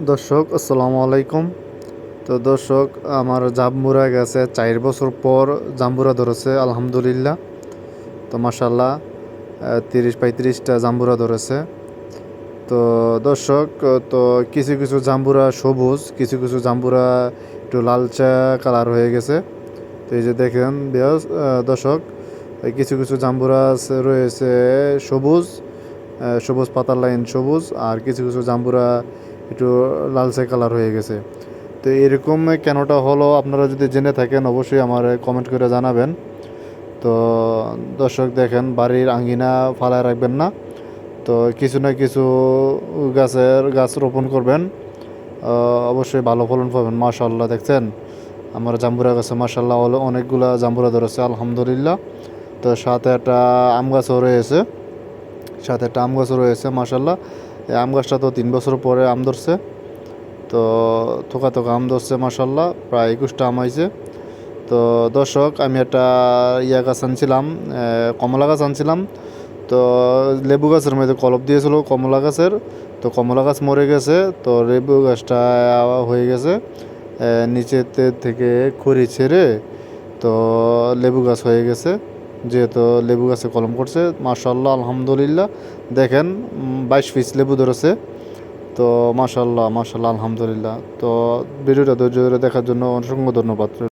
দর্শক আসসালামু আলাইকুম। তো দর্শক, আমার জাম্বুরা গেছে 4 বছর পর জাম্বুরা ধরেছে আলহামদুলিল্লাহ। তো মাশাল্লাহ 30-35টা জাম্বুরা ধরেছে। তো দর্শক, তো কিছু কিছু জাম্বুরা সবুজ, কিছু কিছু জাম্বুরা একটু লালচা কালার হয়ে গেছে। তো এই যে দেখেন দর্শক, এই কিছু কিছু জাম্বুরা রয়েছে সবুজ, সবুজ পাতার লাইন সবুজ, আর কিছু কিছু জাম্বুরা একটু লালচে কালার হয়ে গেছে। তো এরকম কেনটা হলো আপনারা যদি জেনে থাকেন অবশ্যই আমার কমেন্ট করে জানাবেন। তো দর্শক দেখেন, বাড়ির আঙ্গিনা ফালায় রাখবেন না। তো কিছু না কিছু গাছ রোপণ করবেন, অবশ্যই ভালো ফলন পাবেন। মাশাআল্লাহ দেখছেন আমার জাম্বুরা গাছে মাশাআল্লাহ অনেকগুলা জাম্বুরা ধরেছে আলহামদুলিল্লাহ। তো সাথে একটা আম গাছও রয়েছে মাশাআল্লাহ। এই আম গাছটা তো 3 বছর পরে আম ধরছে। তো থোকা থোকা আম ধরছে মাশাআল্লাহ, প্রায় 21টা আম হয়েছে। তো দর্শক, আমি একটা গাছ আনছিলাম, কমলা গাছ আনছিলাম। তো লেবু গাছের মধ্যে কলপ দিয়েছিল কমলা গাছের। তো কমলা গাছ মরে গেছে, তো লেবু গাছটা হয়ে গেছে নিচেতে থেকে খড়ি ছেড়ে। তো লেবু গাছ হয়ে গেছে, যেহেতু লেবু গাছে কলম করছে মাশাআল্লাহ আলহামদুলিল্লাহ। দেখেন 22 পিস লেবু ধরেছে। তো মাশাআল্লাহ মাশাআল্লাহ আলহামদুলিল্লাহ। তো ভিডিওটা ধৈর্য ধরে দেখার জন্য অসংখ্য ধন্যবাদ।